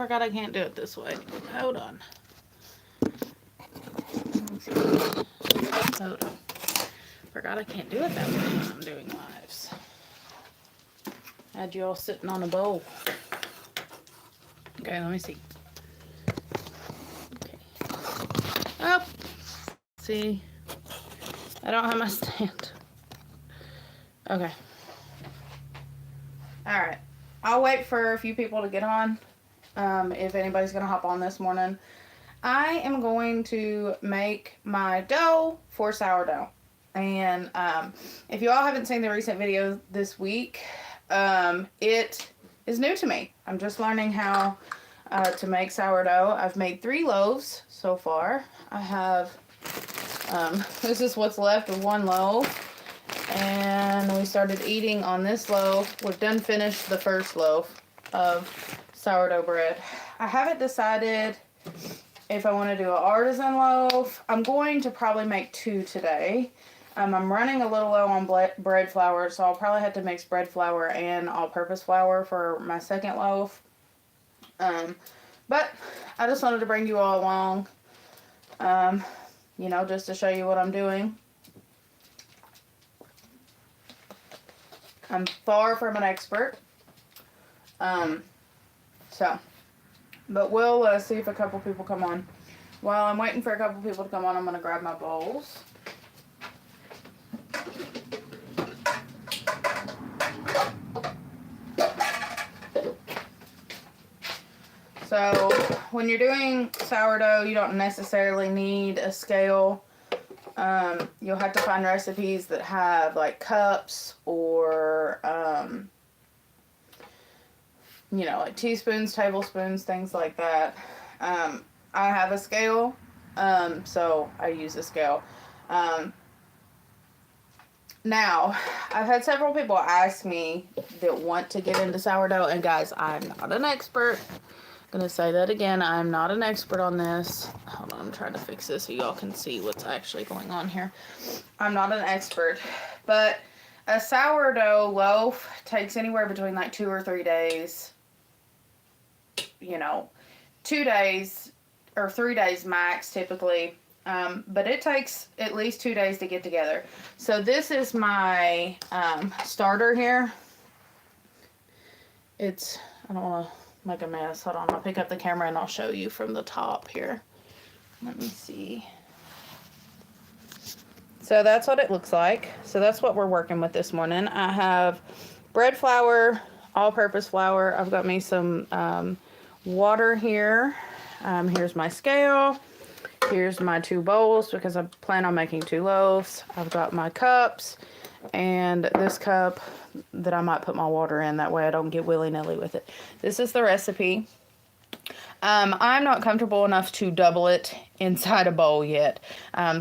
forgot I can't do it this way. Hold on. Hold on. Forgot I can't do it that way when I'm doing lives. Had you all sitting on a bowl. Okay, let me see. Okay. Oh, see, I don't have my stand. Okay. All right. I'll wait for a few people to get on. If anybody's gonna hop on this morning, I am going to make my dough for sourdough. And if you all haven't seen the recent video this week, it is new to me. I'm just learning how to make sourdough. I've made 3 loaves so far. I have, this is what's left of 1 loaf. And we started eating on this loaf. We've done finished the first loaf of sourdough bread. I haven't decided if I want to do an artisan loaf. I'm going to probably make 2 today. I'm running a little low on bread flour, so I'll probably have to mix bread flour and all-purpose flour for my second loaf. But I just wanted to bring you all along, you know, just to show you what I'm doing. I'm far from an expert. But we'll see if a couple people come on. While I'm waiting for a couple people to come on, I'm going to grab my bowls. So when you're doing sourdough, you don't necessarily need a scale. You'll have to find recipes that have like cups or, you know, like teaspoons, tablespoons, things like that. I have a scale, so I use a scale. Now, I've had several people ask me that want to get into sourdough, and guys, I'm not an expert. I'm gonna say that again, I'm not an expert on this. Hold on, I'm trying to fix this so y'all can see what's actually going on here. I'm not an expert, but a sourdough loaf takes anywhere between like 2 or 3 days. You know, 2 days or 3 days max typically. But it takes at least 2 days to get together. So this is my starter here. It's, I don't want to make a mess. Hold on, I'll pick up the camera and I'll show you from the top here. Let me see. So that's what it looks like. So that's what we're working with this morning. I have bread flour, all-purpose flour. I've got me some water here. Here's my scale. Here's my 2 bowls because I plan on making 2 loaves. I've got my cups and this cup that I might put my water in. That way I don't get willy-nilly with it. This is the recipe. I'm not comfortable enough to double it inside a bowl yet.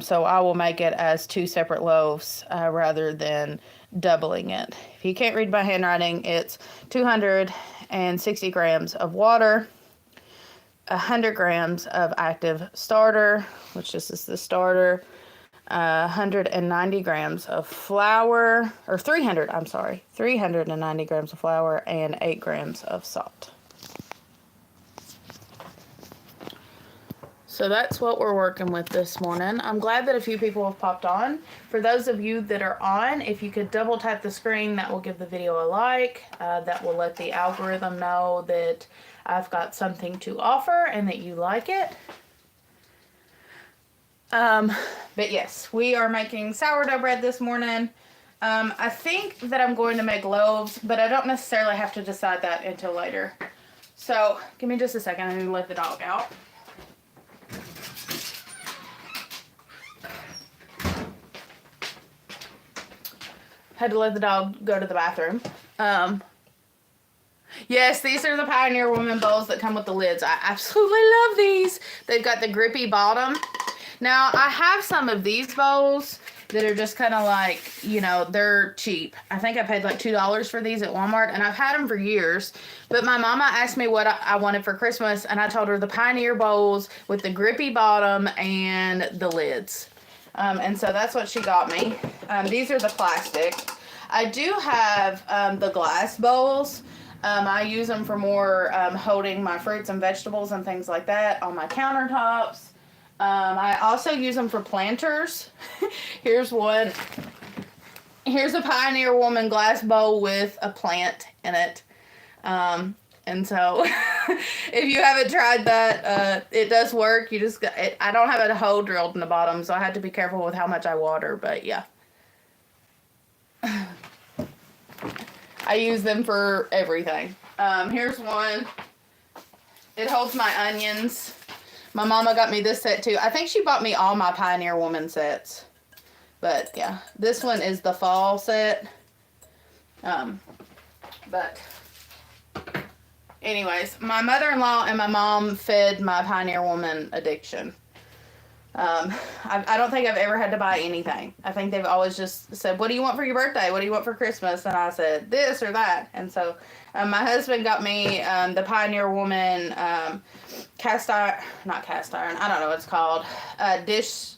So I will make it as 2 separate loaves rather than doubling it. If you can't read my handwriting, it's 260 grams of water, 100 grams of active starter, which this is the starter, 190 grams of flour, or 390 grams of flour, and 8 grams of salt. So that's what we're working with this morning. I'm glad that a few people have popped on. For those of you that are on, if you could double tap the screen, that will give the video a like. That will let the algorithm know that I've got something to offer and that you like it. But yes, we are making sourdough bread this morning. I think that I'm going to make loaves, but I don't necessarily have to decide that until later. So give me just a second. I need to let the dog out. Had to let the dog go to the bathroom. Yes, these are the Pioneer Woman bowls that come with the lids. I absolutely love these. They've got the grippy bottom. Now, I have some of these bowls that are just kind of like, you know, they're cheap. I think I paid like $2 for these at Walmart, and I've had them for years. But my mama asked me what I wanted for Christmas, and I told her the Pioneer bowls with the grippy bottom and the lids. And so that's what she got me. These are the plastic. I do have the glass bowls. I use them for more holding my fruits and vegetables and things like that on my countertops. I also use them for planters. Here's one. Here's a Pioneer Woman glass bowl with a plant in it. And so if you haven't tried that, it does work. You just got it. I don't have a hole drilled in the bottom, so I had to be careful with how much I water, but yeah. I use them for everything. Here's one. It holds my onions. My mama got me this set too. I think she bought me all my Pioneer Woman sets. But yeah, this one is the fall set. But anyways, my mother-in-law and my mom fed my Pioneer Woman addiction. I don't think I've ever had to buy anything. I think they've always just said, what do you want for your birthday? What do you want for Christmas? And I said, this or that. And so my husband got me the Pioneer Woman not cast iron, I don't know what it's called, dish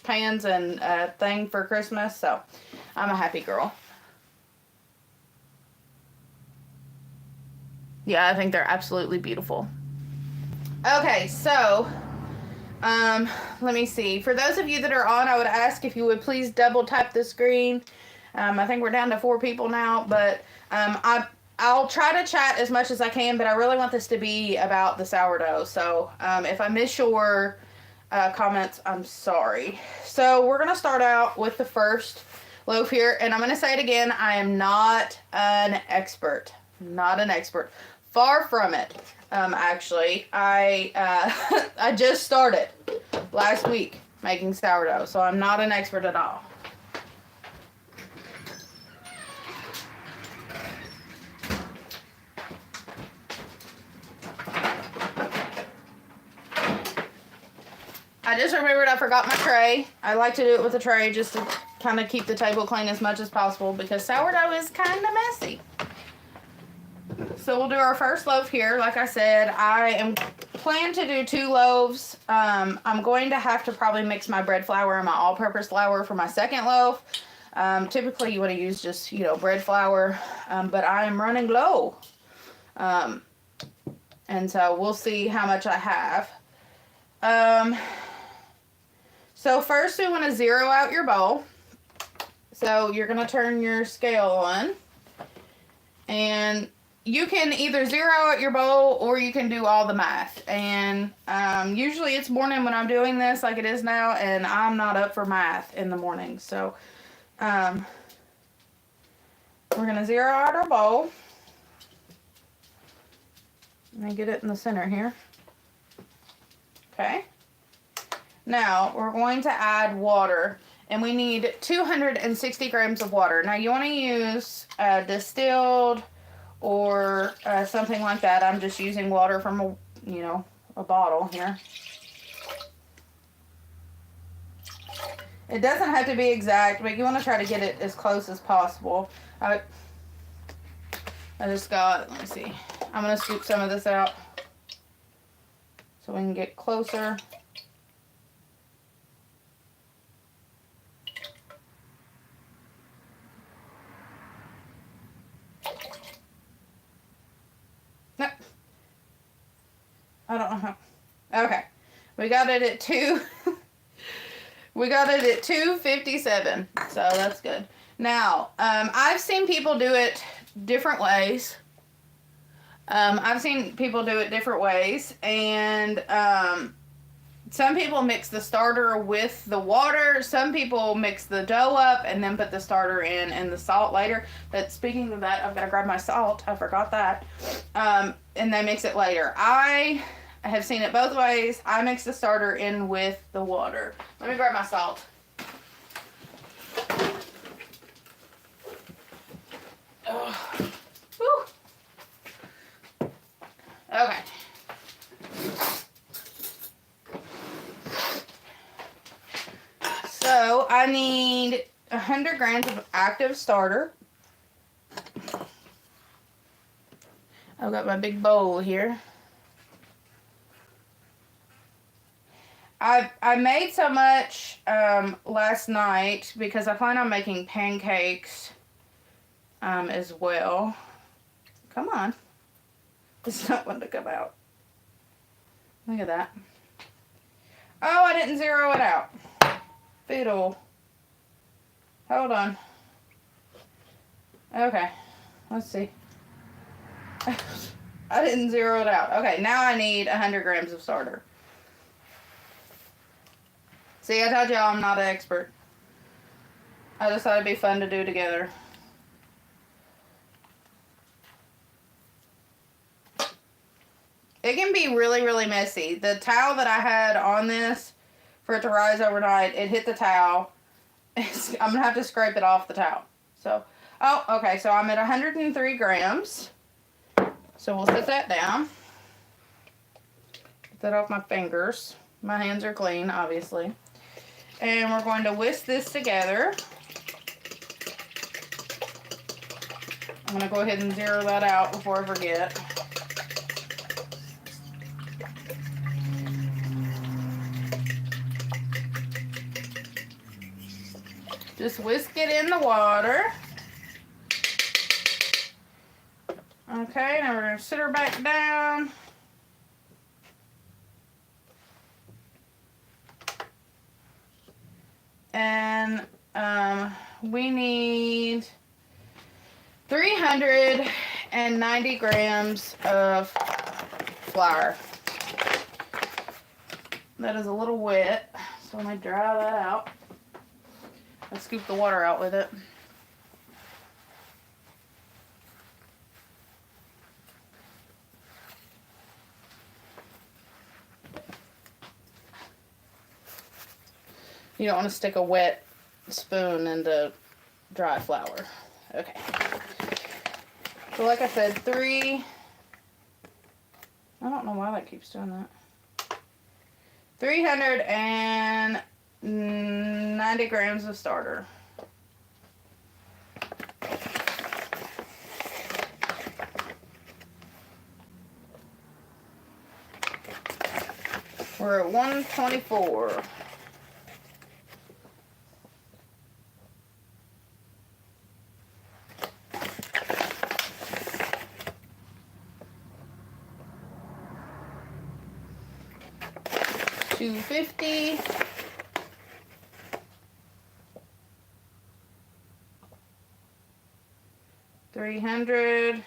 pans and thing for Christmas. So I'm a happy girl. Yeah, I think they're absolutely beautiful. Okay, so let me see. For those of you that are on, I would ask if you would please double tap the screen. I think we're down to 4 people now, but I'll try to chat as much as I can, but I really want this to be about the sourdough. So if I miss your comments, I'm sorry. So we're going to start out with the first loaf here, and I'm going to say it again. I am not an expert. Not an expert. Far from it. Actually, I I just started last week making sourdough, so I'm not an expert at all. I just remembered I forgot my tray. I like to do it with a tray just to kind of keep the table clean as much as possible because sourdough is kind of messy. So we'll do our first loaf here. Like I said, I am planning to do 2 loaves. I'm going to have to probably mix my bread flour and my all-purpose flour for my second loaf. Typically you want to use just, bread flour, but I am running low. And so we'll see how much I have. So first we want to zero out your bowl. So you're going to turn your scale on. And you can either zero out your bowl or you can do all the math. And usually it's morning when I'm doing this like it is now, and I'm not up for math in the morning. So we're going to zero out our bowl. Let me get it in the center here. Okay. Now we're going to add water, and we need 260 grams of water. Now you want to use distilled or something like that. I'm just using water from a bottle here. It doesn't have to be exact, but you want to try to get it as close as possible. I just got, let me see. I'm going to scoop some of this out so we can get closer. No. I don't know how. Okay. We got it at 257. So that's good. Now, I've seen people do it different ways. And some people mix the starter with the water. Some people mix the dough up and then put the starter in and the salt later. But speaking of that, I've got to grab my salt. I forgot that. And they mix it later. I have seen it both ways. I mix the starter in with the water. Let me grab my salt. Oh. Whew. Okay. So I need 100 grams of active starter. I've got my big bowl here. I made so much last night because I plan on making pancakes as well. Come on. It's not wanting to come out. Look at that. Oh, I didn't zero it out. Fiddle. Hold on. Okay. Let's see. I didn't zero it out. Okay, now I need 100 grams of starter. See, I told y'all I'm not an expert. I just thought it'd be fun to do together. It can be really, really messy. The towel that I had on this for it to rise overnight, it hit the towel. I'm going to have to scrape it off the towel. So, oh, okay, so I'm at 103 grams. So we'll set that down. Get that off my fingers. My hands are clean, obviously. And we're going to whisk this together. I'm going to go ahead and zero that out before I forget. Just whisk it in the water. Okay, now we're going to sit her back down. And we need 390 grams of flour. That is a little wet, so let me dry that out. I scoop the water out with it. You don't want to stick a wet spoon into dry flour. Okay. So like I said, I don't know why that keeps doing that. 390 grams of starter. We're at 124. $250. $309.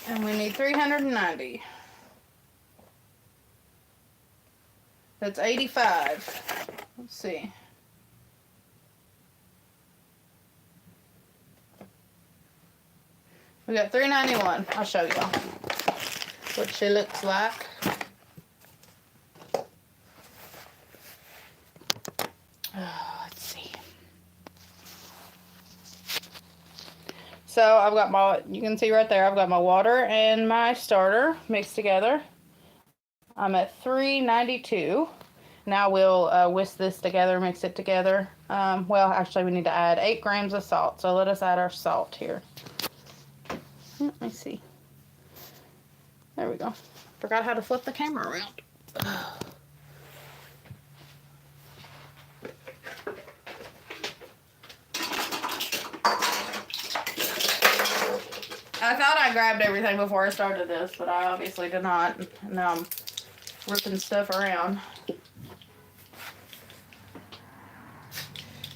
And we need 390. That's 85. Let's see. We got 391. I'll show y'all what she looks like. Let's see. So I've got my, you can see right there, I've got my water and my starter mixed together. I'm at 392. Now we'll whisk this together, mix it together. Well, actually we need to add 8 grams of salt. So let us add our salt here. Let me see. There we go. Forgot how to flip the camera around. I thought I grabbed everything before I started this, but I obviously did not. Now I'm ripping stuff around.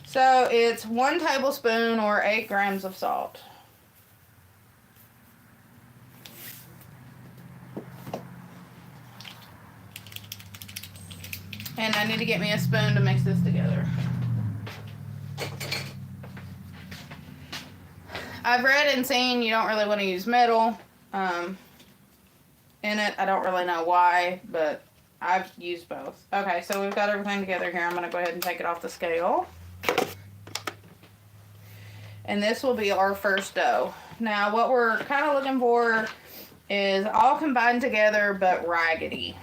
So it's 1 tablespoon or 8 grams of salt. And I need to get me a spoon to mix this together. I've read and seen you don't really want to use metal in it. I don't really know why, but I've used both. Okay, so we've got everything together here. I'm going to go ahead and take it off the scale. And this will be our first dough. Now, what we're kind of looking for is all combined together but raggedy.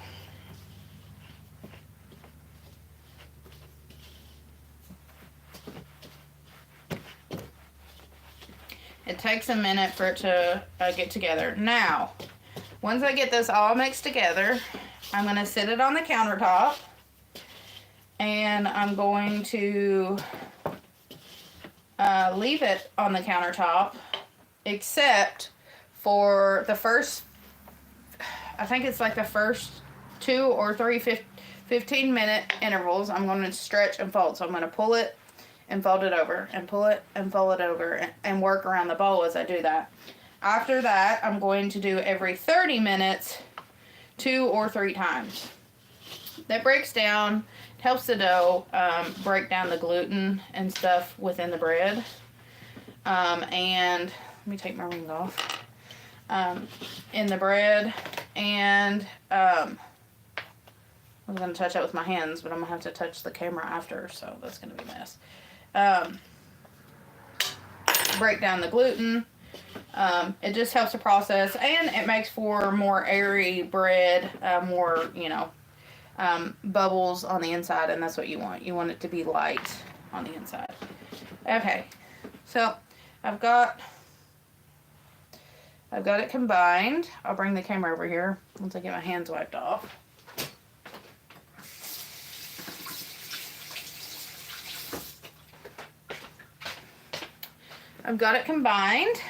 It takes a minute for it to get together. Now, once I get this all mixed together, I'm going to sit it on the countertop. And I'm going to leave it on the countertop except for the first, I think it's like the first 2 or 3 15-minute intervals. I'm going to stretch and fold. So I'm going to pull it and fold it over, and pull it and fold it over, and work around the bowl as I do that. After that, I'm going to do every 30 minutes 2 or 3 times. That breaks down, helps the dough break down the gluten and stuff within the bread. And let me take my ring off. In the bread, and I was going to touch that with my hands, but I'm going to have to touch the camera after, so that's going to be a mess. Break down the gluten. It just helps the process, and it makes for more airy bread, more, bubbles on the inside, and that's what you want. You want it to be light on the inside. Okay, so I've got it combined. I'll bring the camera over here once I get my hands wiped off. I've got it combined.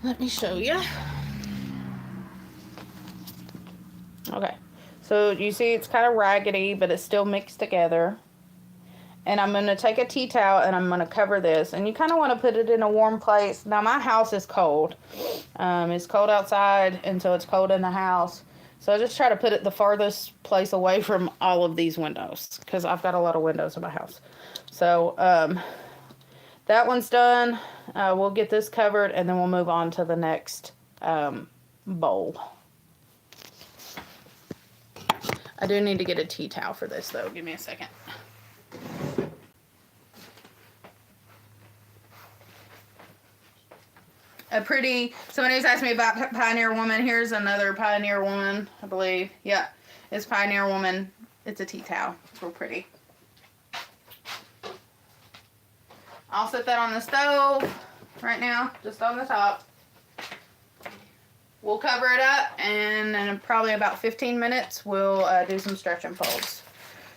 Let me show you. Okay, so you see it's kind of raggedy, but it's still mixed together. And I'm going to take a tea towel and I'm going to cover this. And you kind of want to put it in a warm place. Now, my house is cold. It's cold outside, and so it's cold in the house. So I just try to put it the farthest place away from all of these windows, because I've got a lot of windows in my house. So that one's done. We'll get this covered, and then we'll move on to the next bowl. I do need to get a tea towel for this, though. Give me a second. Somebody was asking me about Pioneer Woman. Here's another Pioneer Woman, I believe. Yeah, it's Pioneer Woman. It's a tea towel. It's real pretty. I'll set that on the stove right now, just on the top. We'll cover it up, and in probably about 15 minutes, we'll do some stretch and folds.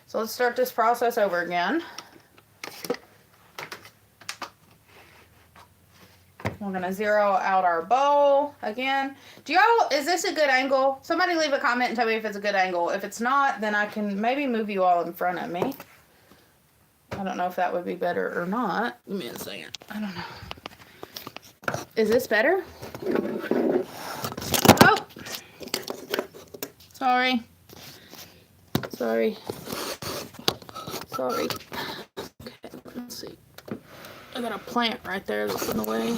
So let's start this process over again. We're going to zero out our bowl again. Is this a good angle? Somebody leave a comment and tell me if it's a good angle. If it's not, then I can maybe move you all in front of me. I don't know if that would be better or not. Give me a second. I don't know. Is this better? Oh! Sorry. Okay, let's see. I got a plant right there that's in the way.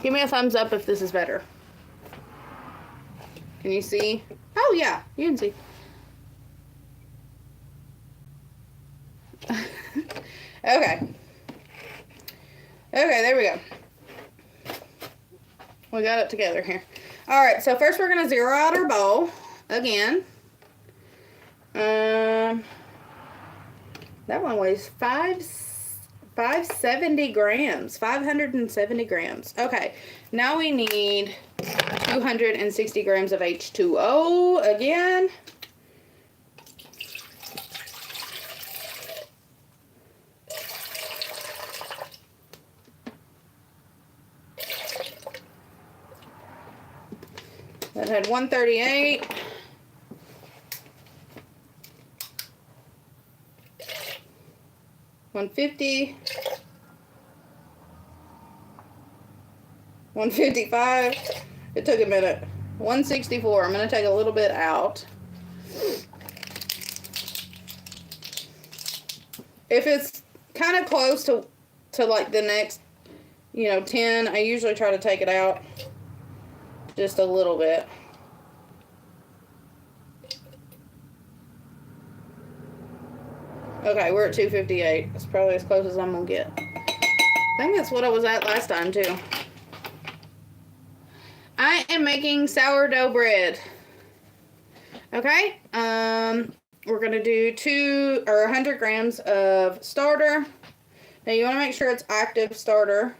Give me a thumbs up if this is better. Can you see? Oh, yeah, you can see. Okay, there we go. We got it together here. All right, so first we're going to zero out our bowl again. That one weighs 570 grams. 570 grams. Okay, now we need 260 grams of H2O again. That had 138. $150, $155. It took a minute. $164. I'm going to take a little bit out. If it's kind of close to like the next, 10, I usually try to take it out just a little bit. Okay, we're at 258. That's probably as close as I'm going to get. I think that's what I was at last time, too. I am making sourdough bread. Okay? We're going to do 100 grams of starter. Now, you want to make sure it's active starter.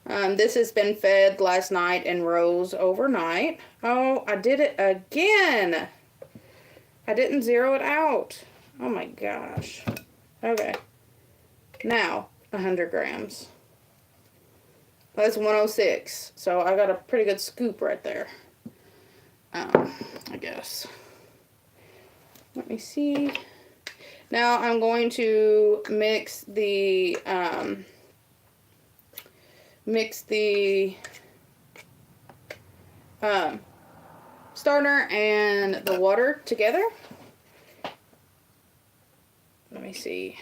This has been fed last night and rose overnight. Oh, I did it again. I didn't zero it out. Oh my gosh. Okay. Now, 100 grams. That's 106. So I got a pretty good scoop right there. I guess. Let me see. Now I'm going to mix the starter and the water together. Let me see.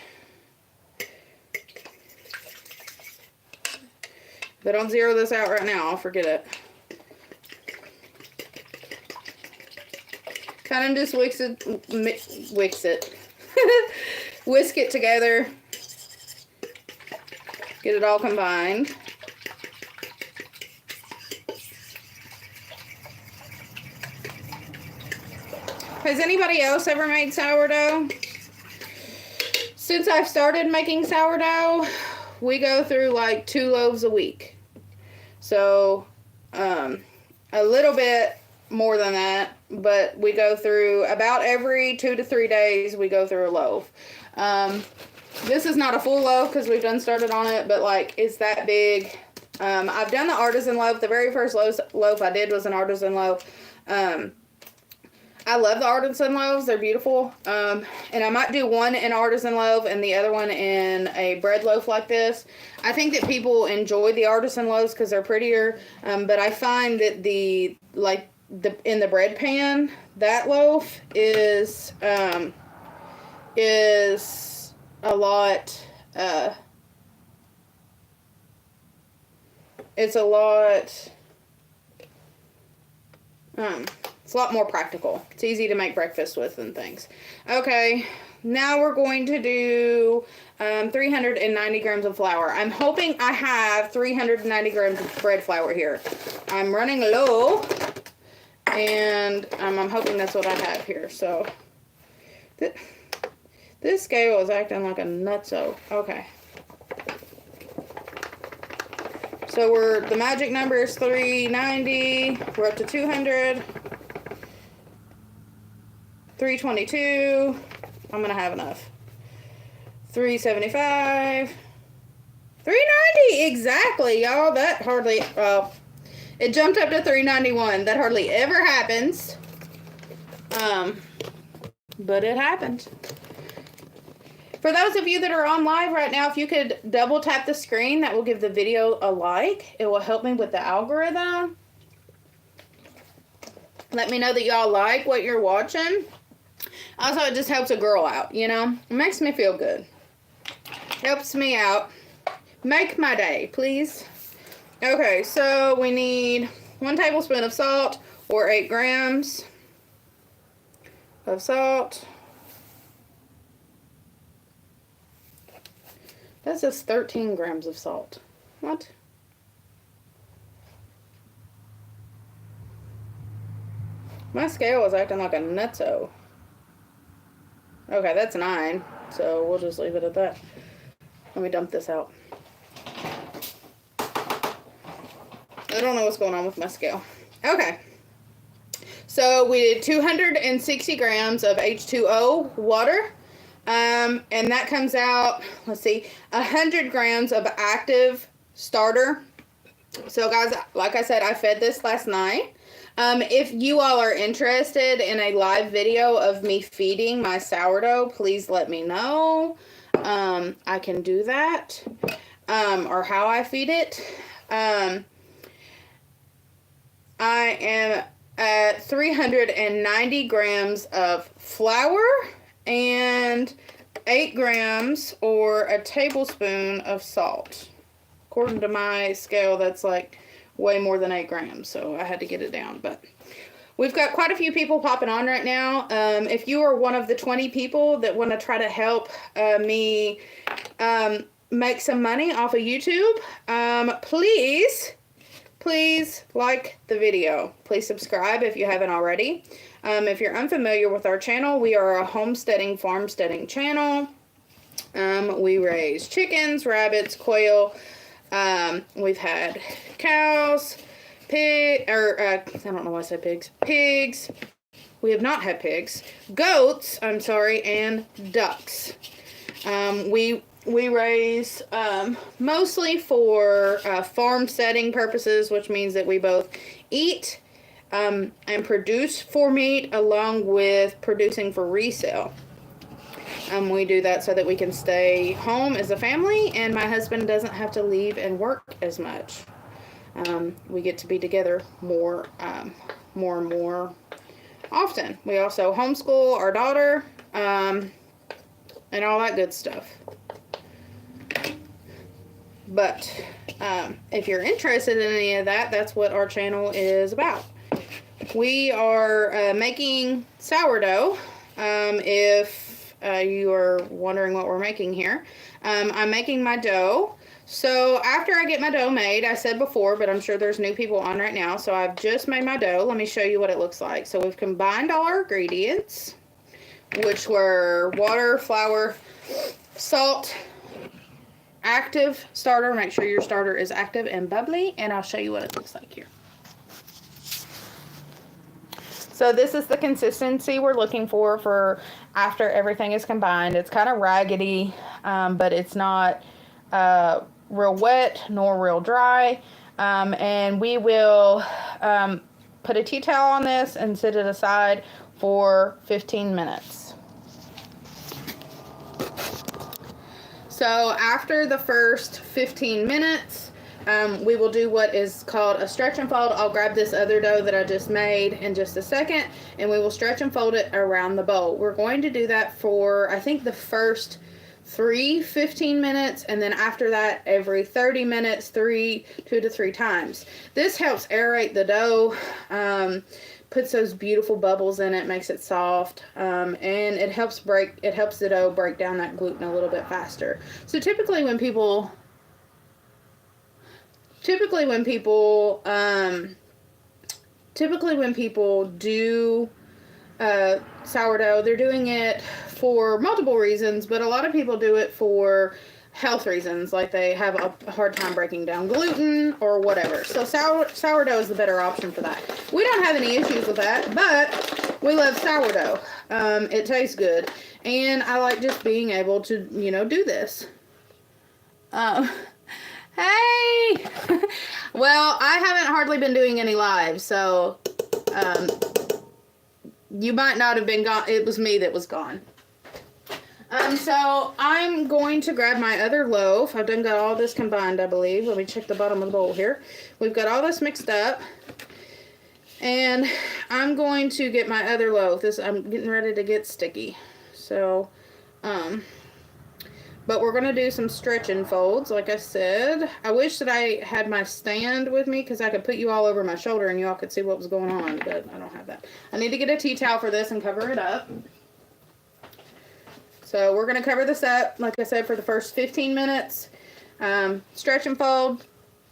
If I don't zero this out right now, I'll forget it. Kind of just whisk it together. Get it all combined. Has anybody else ever made sourdough? Since I've started making sourdough, we go through like 2 loaves a week. So, a little bit more than that, but we go through about every 2 to 3 days, we go through a loaf. This is not a full loaf because we've done started on it, but like it's that big. I've done the artisan loaf. The very first loaf I did was an artisan loaf. I love the artisan loaves. They're beautiful. And I might do one in artisan loaf and the other one in a bread loaf like this. I think that people enjoy the artisan loaves because they're prettier. But I find that in the bread pan, that loaf is a lot. It's a lot more practical. It's easy to make breakfast with and things. Okay, now we're going to do 390 grams of flour. I'm hoping I have 390 grams of bread flour here. I'm running low, and I'm hoping that's what I have here. So, this scale is acting like a nutso. Okay. So the magic number is 390. We're up to 200. 322. I'm gonna have enough. 375. 390 exactly, y'all. That hardly. Well, it jumped up to 391. That hardly ever happens. But it happened. For those of you that are on live right now, if you could double tap the screen, that will give the video a like. It will help me with the algorithm. Let me know that y'all like what you're watching. Also, it just helps a girl out, you know? It makes me feel good. Helps me out. Make my day, please. Okay, so we need 1 tablespoon of salt, or 8 grams of salt. That says 13 grams of salt. What? My scale is acting like a nutso. Okay, that's 9, so we'll just leave it at that. Let me dump this out. I don't know what's going on with my scale. Okay. So we did 260 grams of H2O water. And that comes out, let's see, 100 grams of active starter. So guys, like I said, I fed this last night. If you all are interested in a live video of me feeding my sourdough, please let me know. I can do that. Or how I feed it. I am at 390 grams of flour and 8 grams or a tablespoon of salt. According to my scale, that's like way more than 8 grams, so I had to get it down. But we've got quite a few people popping on right now. If you are one of the 20 people that want to try to help me make some money off of YouTube, please like the video. Please subscribe if you haven't already. If you're unfamiliar with our channel, we are a homesteading, farmsteading channel. We raise chickens, rabbits, quail. We've had cows, I don't know why I said pigs. Pigs. We have not had pigs. Goats, I'm sorry, and ducks. We we raise mostly for farm setting purposes, which means that we both eat and produce for meat along with producing for resale. We do that so that we can stay home as a family and my husband doesn't have to leave and work as much. We get to be together more and more often. We also homeschool our daughter and all that good stuff. But if you're interested in any of that, that's what our channel is about. We are making sourdough. If you are wondering what we're making here, I'm making my dough. So after I get my dough made, I said before, but I'm sure there's new people on right now, so I've just made my dough. Let me show you what it looks like. So we've combined all our ingredients, which were water, flour, salt, active starter. Make sure your starter is active and bubbly, and I'll show you what it looks like here. So this is the consistency we're looking for after everything is combined. It's kind of raggedy, but it's not real wet nor real dry. And we will put a tea towel on this and set it aside for 15 minutes. So after the first 15 minutes, we will do what is called a stretch and fold. I'll grab this other dough that I just made in just a second, and we will stretch and fold it around the bowl. We're going to do that for, I think, the first 15 minutes, and then after that, every 30 minutes, 2 to 3 times. This helps aerate the dough, puts those beautiful bubbles in it, makes it soft, and it helps the dough break down that gluten a little bit faster. So typically when people do sourdough, they're doing it for multiple reasons, but a lot of people do it for health reasons, like they have a hard time breaking down gluten or whatever. So sourdough is the better option for that. We don't have any issues with that, but we love sourdough. It tastes good, and I like just being able to, do this. Hey! Well, I haven't hardly been doing any lives, so you might not have been gone. It was me that was gone. So I'm going to grab my other loaf. I've done got all this combined, I believe. Let me check the bottom of the bowl here. We've got all this mixed up. And I'm going to get my other loaf. I'm getting ready to get sticky. So, but we're going to do some stretch and folds, like I said. I wish that I had my stand with me because I could put you all over my shoulder and you all could see what was going on, but I don't have that. I need to get a tea towel for this and cover it up. So we're going to cover this up, like I said, for the first 15 minutes. Stretch and fold,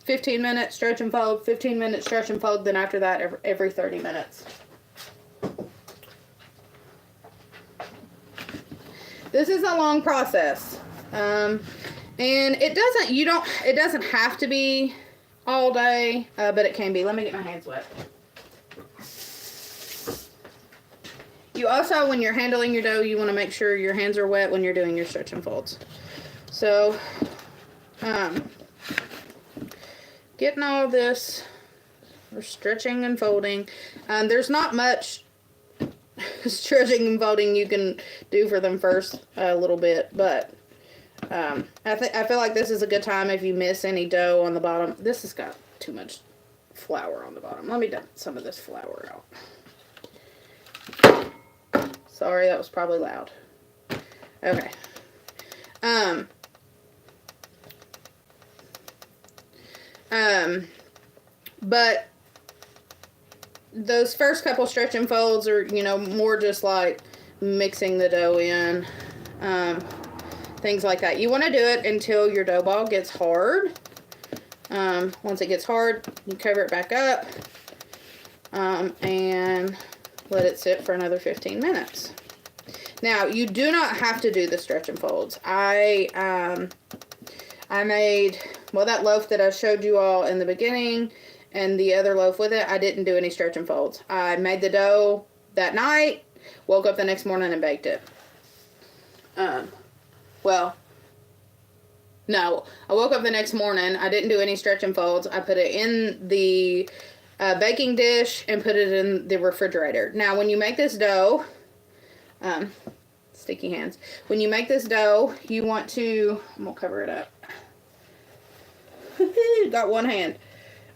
15 minutes, stretch and fold, 15 minutes, stretch and fold. Then after that, every 30 minutes. This is a long process. And it doesn't have to be all day, but it can be. Let me get my hands wet. You also, when you're handling your dough, you want to make sure your hands are wet when you're doing your stretch and folds. So, getting all this, we're stretching and folding. There's not much stretching and folding you can do for them first a little bit, but I feel like this is a good time if you miss any dough on the bottom. This has got too much flour on the bottom. Let me dump some of this flour out. Sorry, that was probably loud. Okay. But those first couple stretch and folds are, more just like mixing the dough in, things like that. You want to do it until your dough ball gets hard. Once it gets hard, you cover it back up, and let it sit for another 15 minutes. Now, you do not have to do the stretch and folds. I made, that loaf that I showed you all in the beginning and the other loaf with it, I didn't do any stretch and folds. I made the dough that night, woke up the next morning and baked it. No, I woke up the next morning. I didn't do any stretch and folds. I put it in the baking dish and put it in the refrigerator. Now, when you make this dough, sticky hands. When you make this dough, you want to, I'm going to cover it up. Got one hand.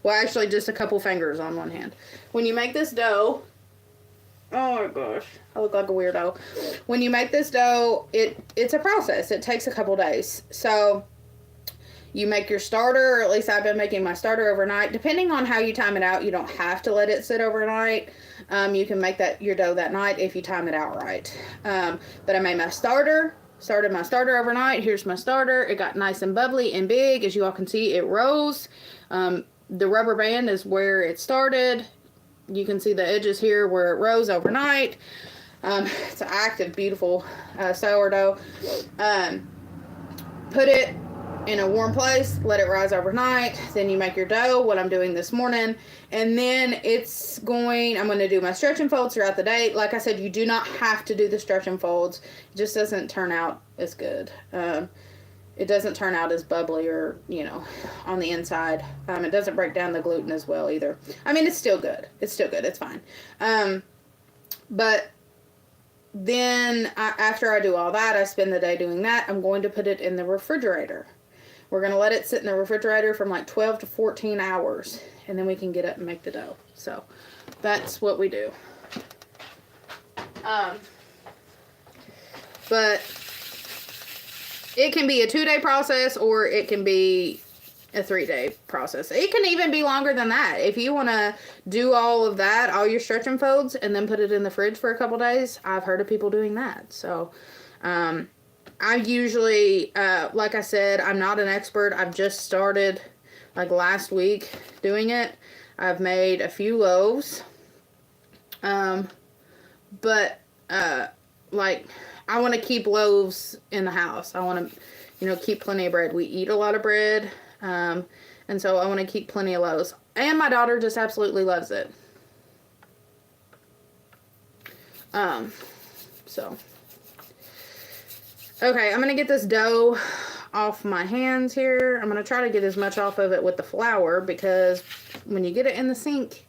Well, actually, just a couple fingers on one hand. When you make this dough, oh my gosh, I look like a weirdo. When you make this dough, it's a process. It takes a couple days. So you make your starter, or at least I've been making my starter overnight. Depending on how you time it out, you don't have to let it sit overnight. You can make your dough that night if you time it out right. But I made my started my starter overnight. Here's my starter. It got nice and bubbly and big. As you all can see, it rose. The rubber band is where it started. You can see the edges here where it rose overnight. It's an active, beautiful sourdough. Put it in a warm place, let it rise overnight. Then you make your dough, what I'm doing this morning. And then I'm going to do my stretch and folds throughout the day. Like I said, you do not have to do the stretch and folds. It just doesn't turn out as good. It doesn't turn out as bubbly or, on the inside. It doesn't break down the gluten as well either. I mean, it's still good. It's still good. It's fine. But then after I do all that, I spend the day doing that. I'm going to put it in the refrigerator. We're going to let it sit in the refrigerator from like 12 to 14 hours. And then we can get up and make the dough. So that's what we do. But it can be a 2-day process, or it can be a 3-day process. It can even be longer than that. If you want to do all of that, all your stretch and folds, and then put it in the fridge for a couple days, I've heard of people doing that. So, I usually, like I said, I'm not an expert. I've just started like last week doing it. I've made a few loaves. But, like, I want to keep loaves in the house. I want to, keep plenty of bread. We eat a lot of bread. And so I want to keep plenty of loaves. And my daughter just absolutely loves it. So. Okay, I'm going to get this dough off my hands here. I'm going to try to get as much off of it with the flour, because when you get it in the sink,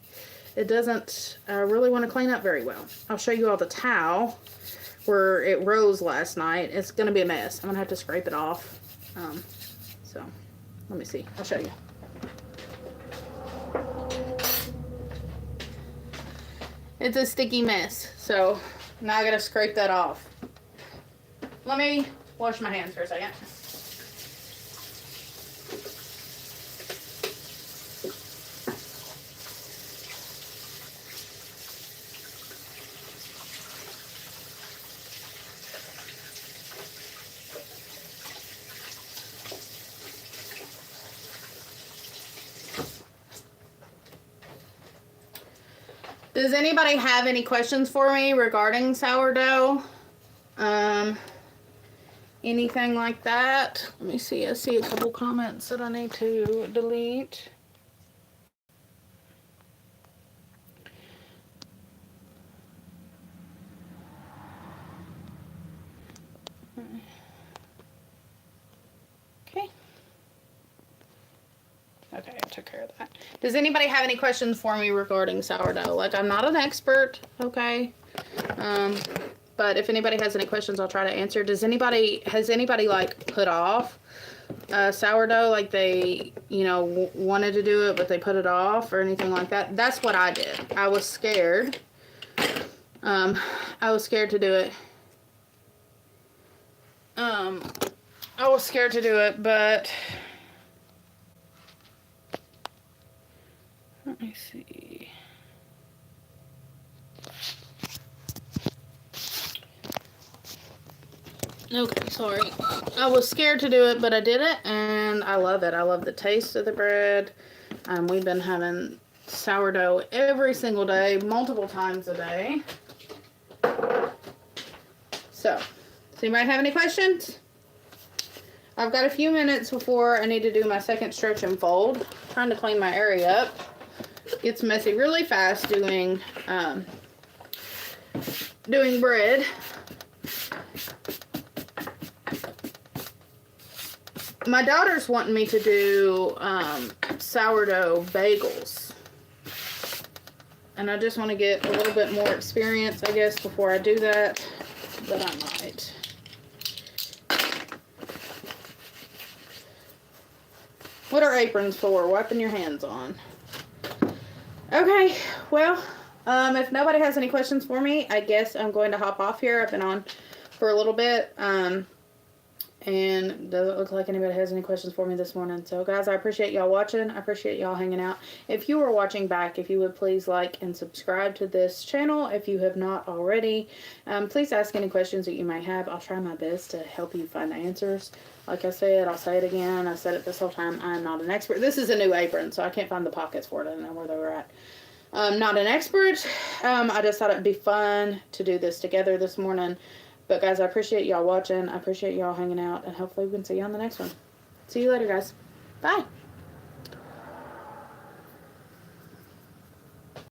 it doesn't really want to clean up very well. I'll show you all the towel where it rose last night. It's going to be a mess. I'm going to have to scrape it off. So, let me see. I'll show you. It's a sticky mess. So, now I got to scrape that off. Let me wash my hands for a second. Does anybody have any questions for me regarding sourdough? Anything like that? Let me see. I see a couple comments that I need to delete. Okay. Okay, I took care of that. Does anybody have any questions for me regarding sourdough? Like, I'm not an expert, okay? But if anybody has any questions, I'll try to answer. Has anybody like put off sourdough, like they, wanted to do it, but they put it off or anything like that? That's what I did. I was scared. I was scared to do it. I was scared to do it, but let me see. Okay, sorry. I was scared to do it, but I did it, and I love it. I love the taste of the bread. We've been having sourdough every single day, multiple times a day. So, does anybody have any questions? I've got a few minutes before I need to do my second stretch and fold. I'm trying to clean my area up. It gets messy really fast doing bread. my daughter's wanting me to do sourdough bagels. And I just want to get a little bit more experience, I guess, before I do that. But I might. What are aprons for? Wiping your hands on. Okay, well, if nobody has any questions for me, I guess I'm going to hop off here. I've been on for a little bit. And doesn't look like anybody has any questions for me this morning. So, guys, I appreciate y'all watching. I appreciate y'all hanging out. If you are watching back, if you would please like and subscribe to this channel if you have not already. Please ask any questions that you may have. I'll try my best to help you find the answers. Like I said, I'll say it again. I said it this whole time. I'm not an expert. This is a new apron, so I can't find the pockets for it. I don't know where they were at. I'm not an expert. I just thought it'd be fun to do this together this morning. But, guys, I appreciate y'all watching. I appreciate y'all hanging out. And hopefully we can see you on the next one. See you later, guys. Bye.